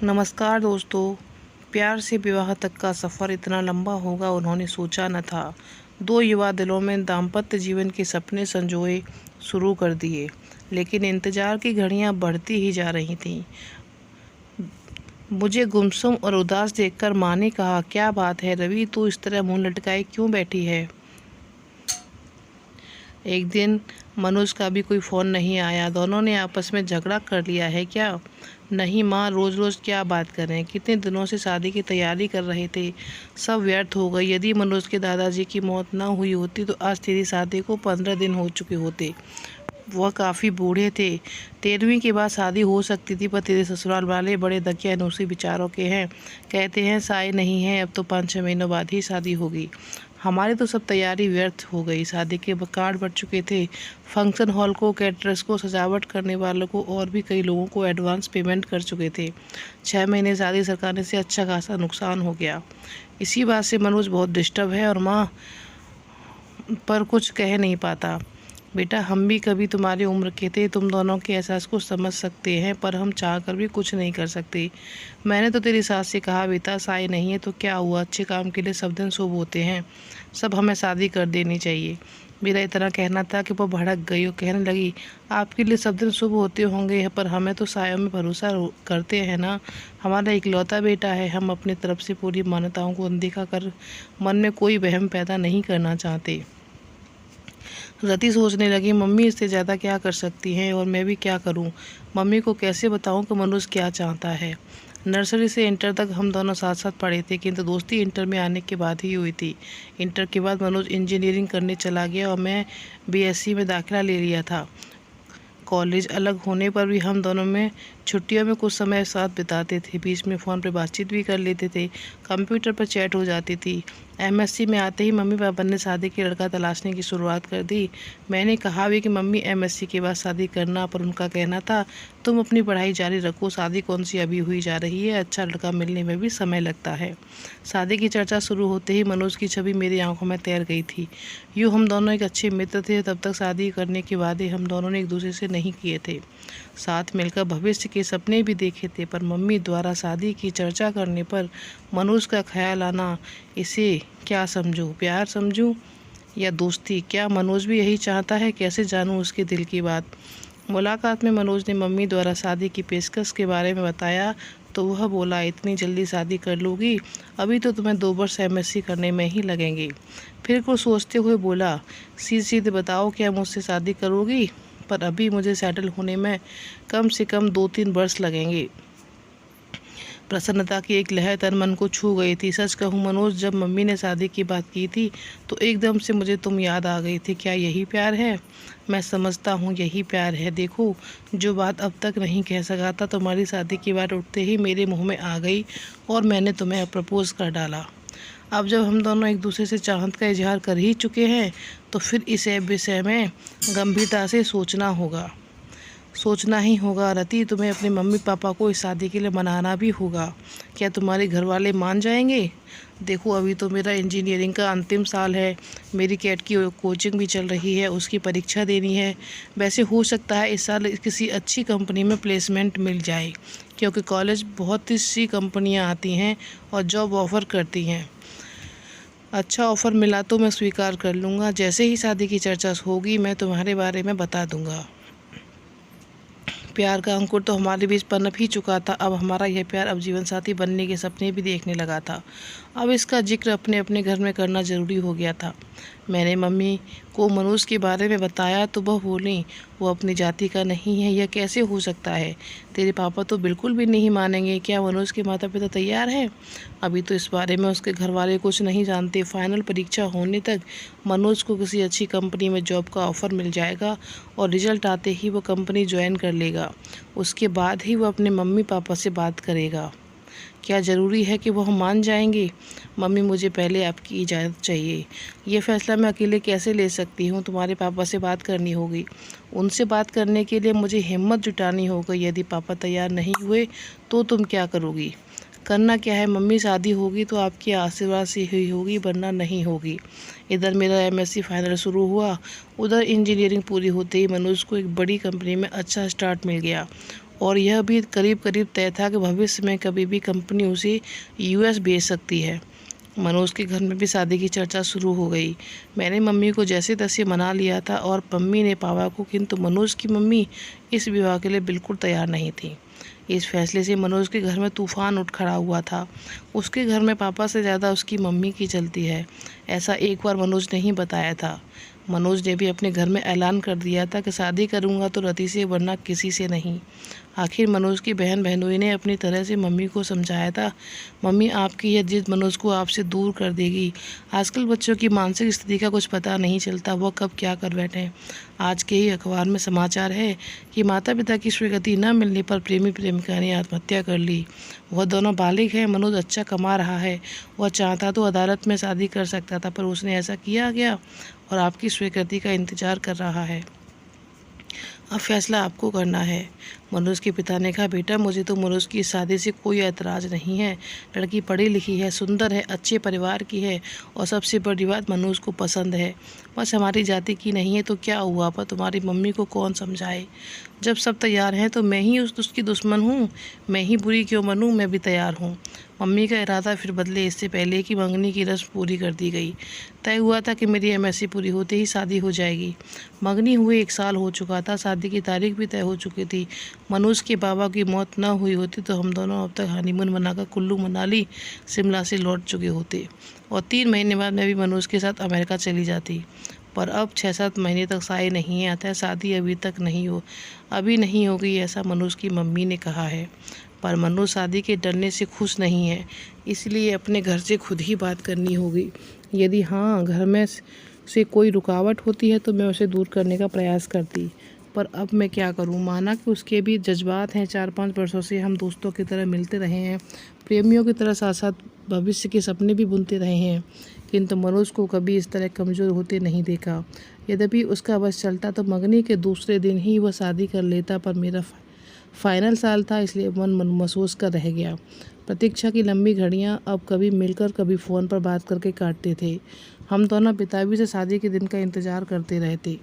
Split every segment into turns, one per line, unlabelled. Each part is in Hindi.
नमस्कार दोस्तों। प्यार से विवाह तक का सफ़र इतना लंबा होगा उन्होंने सोचा न था। दो युवा दिलों में दाम्पत्य जीवन के सपने संजोए शुरू कर दिए, लेकिन इंतज़ार की घड़ियां बढ़ती ही जा रही थीं। मुझे गुमसुम और उदास देखकर माँ ने कहा, क्या बात है रवि, तू इस तरह मुंह लटकाए क्यों बैठी है? एक दिन मनोज का भी कोई फ़ोन नहीं आया। दोनों ने आपस में झगड़ा कर लिया है क्या? नहीं माँ, रोज़ रोज़ क्या बात करें, कितने दिनों से शादी की तैयारी कर रहे थे, सब व्यर्थ हो गई। यदि मनोज के दादाजी की मौत ना हुई होती तो आज तेरी शादी को 15 दिन हो चुके होते। वह काफ़ी बूढ़े थे। 13वीं के बाद शादी हो सकती थी, पर तेरे ससुराल वाले बड़े दकियानूसी विचारों के हैं। कहते हैं साय नहीं है, अब तो 5-6 महीनों बाद ही शादी होगी। हमारी तो सब तैयारी व्यर्थ हो गई। शादी के कार्ड बढ़ चुके थे। फंक्शन हॉल को, कैटरर्स को, सजावट करने वालों को और भी कई लोगों को एडवांस पेमेंट कर चुके थे। 6 महीने शादी सरकाने से अच्छा खासा नुकसान हो गया। इसी बात से मनोज बहुत डिस्टर्ब है और माँ पर कुछ कह नहीं पाता। बेटा, हम भी कभी तुम्हारी उम्र के थे, तुम दोनों के एहसास को समझ सकते हैं, पर हम चाह कर भी कुछ नहीं कर सकते। मैंने तो तेरी सास से कहा बेटा, साय नहीं है तो क्या हुआ, अच्छे काम के लिए सब दिन शुभ होते हैं, सब हमें शादी कर देनी चाहिए। मेरा इतना कहना था कि वो भड़क गई और कहने लगी, आपके लिए सब दिन शुभ होते होंगे, पर हमें तो सायों में भरोसा करते हैं ना। हमारा इकलौता बेटा है, हम अपनी तरफ से पूरी मान्यताओं को अनदेखा कर मन में कोई वहम पैदा नहीं करना चाहते। रति सोचने लगी, मम्मी इससे ज़्यादा क्या कर सकती हैं और मैं भी क्या करूं? मम्मी को कैसे बताऊं कि मनोज क्या चाहता है? नर्सरी से इंटर तक हम दोनों साथ साथ पढ़े थे, किंतु दोस्ती इंटर में आने के बाद ही हुई थी। इंटर के बाद मनोज इंजीनियरिंग करने चला गया और मैं बीएससी में दाखिला ले लिया था। कॉलेज अलग होने पर भी हम दोनों में छुट्टियों में कुछ समय साथ बिताते थे। बीच में फ़ोन पर बातचीत भी कर लेते थे, कंप्यूटर पर चैट हो जाती थी। एमएससी में आते ही मम्मी पापा ने शादी के लड़का तलाशने की शुरुआत कर दी। मैंने कहा भी कि मम्मी एमएससी के बाद शादी करना, पर उनका कहना था तुम अपनी पढ़ाई जारी रखो, शादी कौन सी अभी हुई जा रही है, अच्छा लड़का मिलने में भी समय लगता है। शादी की चर्चा शुरू होते ही मनोज की छवि मेरी आंखों में तैर गई थी। यूँ हम दोनों एक अच्छे मित्र थे। तब तक शादी करने के वादे हम दोनों ने एक दूसरे से नहीं किए थे, साथ मिलकर भविष्य के सपने भी देखे थे, पर मम्मी द्वारा शादी की चर्चा करने पर मनोज का ख्याल आना, इसे क्या समझूं, प्यार समझूं या दोस्ती? क्या मनोज भी यही चाहता है? कैसे जानूं उसके दिल की बात? मुलाकात में मनोज ने मम्मी द्वारा शादी की पेशकश के बारे में बताया तो वह बोला, इतनी जल्दी शादी कर लोगी? अभी तो तुम्हें 2 वर्ष एमएससी करने में ही लगेंगे। फिर कुछ सोचते हुए बोला, सीधे सीधे बताओ, क्या मुझसे शादी करोगी? पर अभी मुझे सेटल होने में कम से कम 2-3 वर्ष लगेंगे। प्रसन्नता की एक लहर तन मन को छू गई थी। सच कहूँ मनोज, जब मम्मी ने शादी की बात की थी तो एकदम से मुझे तुम याद आ गई थी। क्या यही प्यार है? मैं समझता हूँ यही प्यार है। देखो, जो बात अब तक नहीं कह सका था, तुम्हारी शादी की बात उठते ही मेरे मुंह में आ गई और मैंने तुम्हें प्रपोज कर डाला। अब जब हम दोनों एक दूसरे से चाहत का इजहार कर ही चुके हैं तो फिर इस विषय में गंभीरता से सोचना ही होगा। रति, तुम्हें अपने मम्मी पापा को इस शादी के लिए मनाना भी होगा। क्या तुम्हारे घर वाले मान जाएंगे? देखो, अभी तो मेरा इंजीनियरिंग का अंतिम साल है, मेरी कैट की कोचिंग भी चल रही है, उसकी परीक्षा देनी है। वैसे हो सकता है इस साल किसी अच्छी कंपनी में प्लेसमेंट मिल जाए, क्योंकि कॉलेज बहुत सी कंपनियां आती हैं और जॉब ऑफ़र करती हैं। अच्छा ऑफ़र मिला तो मैं स्वीकार कर लूँगा। जैसे ही शादी की चर्चा होगी मैं तुम्हारे बारे में बता दूँगा। प्यार का अंकुर तो हमारे बीच पनप ही चुका था। अब हमारा यह प्यार अब जीवन साथी बनने के सपने भी देखने लगा था। अब इसका जिक्र अपने अपने घर में करना ज़रूरी हो गया था। मैंने मम्मी को मनोज के बारे में बताया तो वह बोली, वो अपनी जाति का नहीं है, यह कैसे हो सकता है? तेरे पापा तो बिल्कुल भी नहीं मानेंगे। क्या मनोज के माता पिता तैयार हैं? अभी तो इस बारे में उसके घर वाले कुछ नहीं जानते। फाइनल परीक्षा होने तक मनोज को किसी अच्छी कंपनी में जॉब का ऑफ़र मिल जाएगा और रिजल्ट आते ही वो कंपनी ज्वाइन कर लेगा। उसके बाद ही वो अपने मम्मी पापा से बात करेगा। क्या ज़रूरी है कि वह मान जाएंगे? मम्मी, मुझे पहले आपकी इजाज़त चाहिए। ये फ़ैसला मैं अकेले कैसे ले सकती हूँ? तुम्हारे पापा से बात करनी होगी। उनसे बात करने के लिए मुझे हिम्मत जुटानी होगी। यदि पापा तैयार नहीं हुए तो तुम क्या करोगी? करना क्या है मम्मी, शादी होगी तो आपके आशीर्वाद से ही होगी, वरना नहीं होगी। इधर मेरा एमएससी फाइनल शुरू हुआ, उधर इंजीनियरिंग पूरी होते ही मनोज को एक बड़ी कंपनी में अच्छा स्टार्ट मिल गया और यह भी करीब करीब तय था कि भविष्य में कभी भी कंपनी उसे यूएस भेज सकती है। मनोज के घर में भी शादी की चर्चा शुरू हो गई। मैंने मम्मी को जैसे तैसे मना लिया था और मम्मी ने पापा को, किंतु मनोज की मम्मी इस विवाह के लिए बिल्कुल तैयार नहीं थी। इस फैसले से मनोज के घर में तूफान उठ खड़ा हुआ था। उसके घर में पापा से ज़्यादा उसकी मम्मी की चलती है, ऐसा एक बार मनोज ने ही बताया था। मनोज ने भी अपने घर में ऐलान कर दिया था कि शादी करूंगा तो रति से, वरना किसी से नहीं। आखिर मनोज की बहन बहनोई ने अपनी तरह से मम्मी को समझाया था, मम्मी आपकी यह जिद मनोज को आपसे दूर कर देगी। आजकल बच्चों की मानसिक स्थिति का कुछ पता नहीं चलता, वह कब क्या कर बैठे। आज के ही अखबार में समाचार है कि माता पिता की स्वीकृति न मिलने पर प्रेमी प्रेमिका ने आत्महत्या कर ली। वह दोनों बालिग हैं, मनोज अच्छा कमा रहा है, वह चाहता तो अदालत में शादी कर सकता था, पर उसने ऐसा किया गया और आपकी स्वीकृति का इंतजार कर रहा है। अब फैसला आपको करना है। मनोज के पिता ने कहा, बेटा मुझे तो मनोज की शादी से कोई ऐतराज़ नहीं है। लड़की पढ़ी लिखी है, सुंदर है, अच्छे परिवार की है और सबसे बड़ी बात मनोज को पसंद है। बस हमारी जाति की नहीं है तो क्या हुआ, पर तुम्हारी मम्मी को कौन समझाए। जब सब तैयार हैं तो मैं ही उसकी दुश्मन हूँ, मैं ही बुरी क्यों बनूँ, मैं भी तैयार हूँ। मम्मी का इरादा फिर बदले, इससे पहले कि मंगनी की रस्म पूरी कर दी गई। तय हुआ था कि मेरी एमएससी पूरी होते ही शादी हो जाएगी। मंगनी हुए 1 साल हो चुका था, शादी की तारीख भी तय हो चुकी थी। मनोज के बाबा की मौत न हुई होती तो हम दोनों अब तक हनीमून मनाकर कुल्लू मनाली शिमला से लौट चुके होते और 3 महीने बाद मैं भी मनोज के साथ अमेरिका चली जाती। पर अब 6-7 महीने तक साए नहीं आता है, शादी अभी नहीं होगी, ऐसा मनोज की मम्मी ने कहा है। पर मनोज शादी के डरने से खुश नहीं है, इसलिए अपने घर से खुद ही बात करनी होगी। यदि हाँ घर में से कोई रुकावट होती है तो मैं उसे दूर करने का प्रयास करती, पर अब मैं क्या करूं। माना कि उसके भी जज्बात हैं, 4-5 वर्षों से हम दोस्तों की तरह मिलते रहे हैं, प्रेमियों की तरह साथ साथ भविष्य के सपने भी बुनते रहे हैं, किंतु मनोज को कभी इस तरह कमज़ोर होते नहीं देखा। यद्यपि उसका बस चलता तो मंगनी के दूसरे दिन ही वह शादी कर लेता, पर मेरा फाइनल साल था, इसलिए मन महसूस कर रह गया। प्रतीक्षा की लंबी घड़ियां अब कभी मिलकर कभी फ़ोन पर बात करके काटते थे। हम दोनों बेताबी से शादी के दिन का इंतज़ार करते रहते।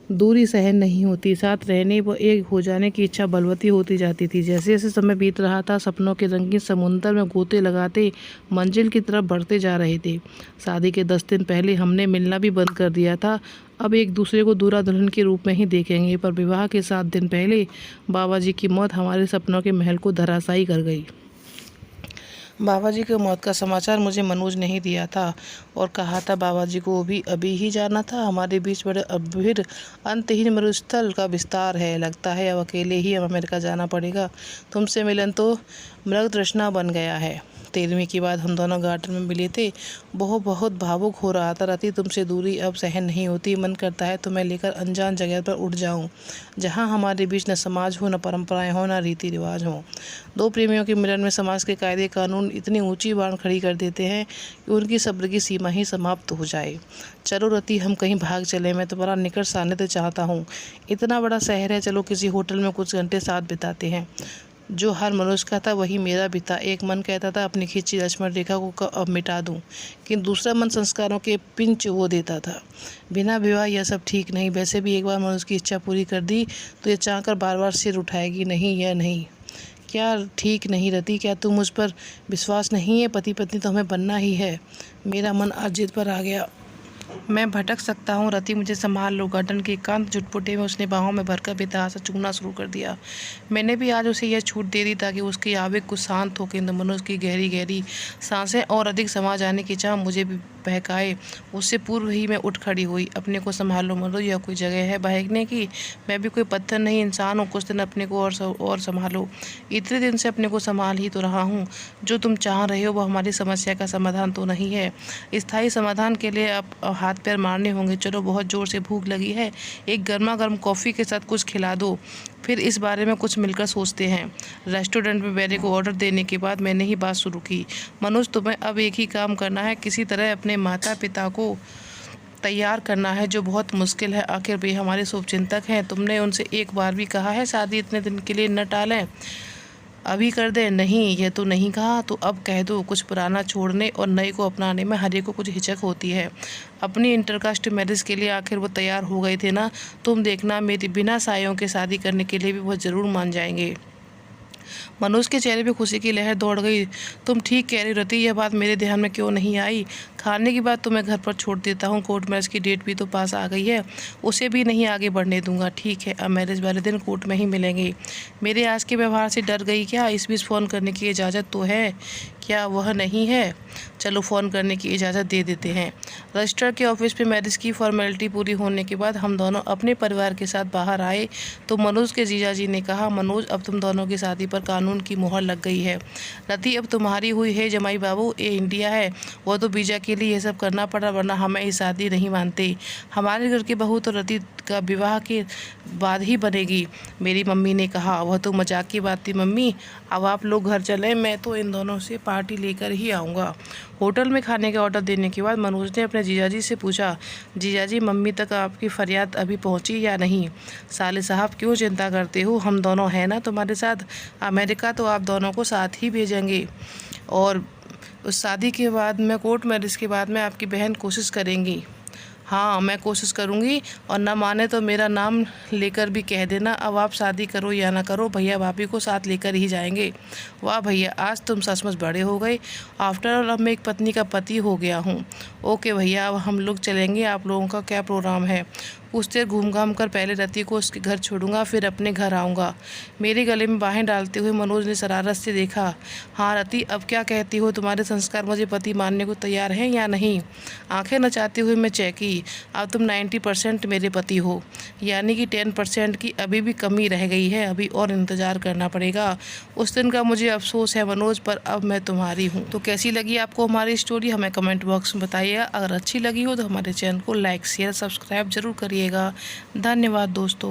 दूरी सहन नहीं होती, साथ रहने व एक हो जाने की इच्छा बलवती होती जाती थी। जैसे जैसे समय बीत रहा था, सपनों के रंगीन समुंदर में गोते लगाते मंजिल की तरफ बढ़ते जा रहे थे। शादी के 10 दिन पहले हमने मिलना भी बंद कर दिया था। अब एक दूसरे को दूल्हा दुल्हन के रूप में ही देखेंगे, पर विवाह के 7 दिन पहले बाबा जी की मौत हमारे सपनों के महल को धराशायी कर गई। बाबा जी की मौत का समाचार मुझे मनोज ने ही दिया था और कहा था बाबा जी को भी अभी ही जाना था। हमारे बीच बड़े अभिर अंतहीन मरुस्थल का विस्तार है, लगता है अब अकेले ही अब अमेरिका जाना पड़ेगा। तुमसे मिलन तो मृग तृष्णा बन गया है। 13वीं की बात हम दोनों गार्डन में मिले थे, बहुत भावुक हो रहा था। रति तुमसे दूरी अब सहन नहीं होती, मन करता है तुम्हें लेकर अनजान जगह पर उड़ जाऊं, जहां हमारे बीच न समाज हो, न परंपराएं हो, न रीति रिवाज हो। 2 प्रेमियों के मिलन में समाज के कायदे कानून इतनी ऊंची बाण खड़ी कर देते हैं कि उनकी सब्र की सीमा ही समाप्त हो जाए। चलो रति, हम कहीं भाग चले, मैं तुम्हारा निकट सानिध्य चाहता हूँ। इतना बड़ा शहर है, चलो किसी होटल में कुछ घंटे साथ बिताते हैं। जो हर मनुष्य का था वही मेरा भी था। एक मन कहता था अपनी खींची लक्ष्मण रेखा को अब मिटा दूं, किंतु दूसरा मन संस्कारों के पिंच वो देता था। बिना विवाह यह सब ठीक नहीं। वैसे भी एक बार मनुष्य की इच्छा पूरी कर दी तो ये चाहकर बार बार सिर उठाएगी, नहीं यह नहीं। क्या ठीक नहीं रति, क्या तुम मुझ पर विश्वास नहीं है? पति पत्नी तो हमें बनना ही है। मेरा मन आज जिद पर आ गया। मैं भटक सकता हूँ रति, मुझे संभाल लो। गार्डन के एकांत झुटपुटे में उसने बाहों में भरकर बेतहासा चूमना शुरू कर दिया। मैंने भी आज उसे यह छूट दे दी ताकि उसकी आवेग कुछ शांत हो, किंतु मनोज की गहरी गहरी सांसें और अधिक समा जाने की चाह मुझे भी बहकाए। उससे पूर्व ही मैं उठ खड़ी हुई। अपने को संभाल लो मनोज, यह कोई जगह है बहकने की? मैं भी कोई पत्थर नहीं, इंसान हूँ। कुछ दिन अपने को और संभालो। इतने दिन से अपने को संभाल ही तो रहा हूँ। जो तुम चाह रहे हो वो हमारी समस्या का समाधान तो नहीं है। स्थायी समाधान के लिए अब हाथ पैर मारने होंगे। चलो, बहुत ज़ोर से भूख लगी है, एक गर्मा गर्म कॉफ़ी के साथ कुछ खिला दो, फिर इस बारे में कुछ मिलकर सोचते हैं। रेस्टोरेंट में बेरे को ऑर्डर देने के बाद मैंने ही बात शुरू की। मनोज, तुम्हें अब एक ही काम करना है, किसी तरह अपने माता पिता को तैयार करना है, जो बहुत मुश्किल है। आखिर वे हमारे शुभचिंतक हैं। तुमने उनसे एक बार भी कहा है शादी इतने दिन के लिए न टालें? अभी कर दे? नहीं, यह तो नहीं कहा तो अब कह दो। कुछ पुराना छोड़ने और नए को अपनाने में हर एक को कुछ हिचक होती है। अपनी इंटरकास्ट मैरिज के लिए आखिर वो तैयार हो गए थे ना। तुम देखना, मेरी बिना सायों के शादी करने के लिए भी वो ज़रूर मान जाएंगे। मनोज के चेहरे पे खुशी की लहर दौड़ गई। तुम ठीक कह रही रति, यह बात मेरे ध्यान में क्यों नहीं आई। खाने की बात तो मैं घर पर छोड़ देता हूँ, कोर्ट मैरिज की डेट भी तो पास आ गई है, उसे भी नहीं आगे बढ़ने दूंगा। ठीक है, अब मैरिज वाले दिन कोर्ट में ही मिलेंगे। मेरे आज के व्यवहार से डर गई क्या? इस बीच फ़ोन करने की इजाज़त तो है, क्या वह नहीं है? चलो फ़ोन करने की इजाज़त दे देते हैं। रजिस्ट्रार के ऑफिस पे मैरिज की फॉर्मेलिटी पूरी होने के बाद हम दोनों अपने परिवार के साथ बाहर आए तो मनोज के जीजाजी ने कहा, मनोज अब तुम दोनों की शादी पर कानून की मोहर लग गई है। रति अब तुम्हारी हुई है जमाई बाबू, ये इंडिया है, वो तो वीज़ा के लिए ये सब करना पड़ा, वरना हमें ये शादी नहीं मानते। हमारे घर की बहू तो रति का विवाह के बाद ही बनेगी, मेरी मम्मी ने कहा। वह तो मजाक की बात थी मम्मी, अब आप लोग घर चलें, मैं तो इन दोनों से पार्टी लेकर ही आऊँगा। होटल में खाने का ऑर्डर देने के बाद मनोज ने अपने जीजाजी से पूछा, जीजाजी मम्मी तक आपकी फरियाद अभी पहुंची या नहीं? साले साहब क्यों चिंता करते हो, हम दोनों हैं ना तुम्हारे साथ। अमेरिका तो आप दोनों को साथ ही भेजेंगे और उस शादी के बाद में, कोर्ट मैरिज के बाद में आपकी बहन कोशिश करेंगी। हाँ, मैं कोशिश करूँगी, और ना माने तो मेरा नाम लेकर भी कह देना। अब आप शादी करो या ना करो, भैया भाभी को साथ लेकर ही जाएंगे। वाह भैया, आज तुम सचमुच बड़े हो गए। आफ्टर ऑल अब मैं एक पत्नी का पति हो गया हूँ। ओके भैया, अब हम लोग चलेंगे, आप लोगों का क्या प्रोग्राम है? कुछ देर घूम घाम कर पहले रति को उसके घर छोड़ूंगा, फिर अपने घर आऊँगा। मेरे गले में बाहें डालते हुए मनोज ने शरारत से देखा। हाँ रति, अब क्या कहती हो, तुम्हारे संस्कार मुझे पति मानने को तैयार हैं या नहीं? आंखें नचाते हुए मैं चौंकी। अब तुम 90% मेरे पति हो, यानी कि 10% की अभी भी कमी रह गई है, अभी और इंतज़ार करना पड़ेगा। उस दिन का मुझे अफसोस है मनोज, पर अब मैं तुम्हारी हूँ। तो कैसी लगी आपको हमारी स्टोरी, हमें कमेंट बॉक्स में बताइएगा। अगर अच्छी लगी हो तो हमारे चैनल को लाइक शेयर सब्सक्राइब जरूर करिएगा। धन्यवाद दोस्तों।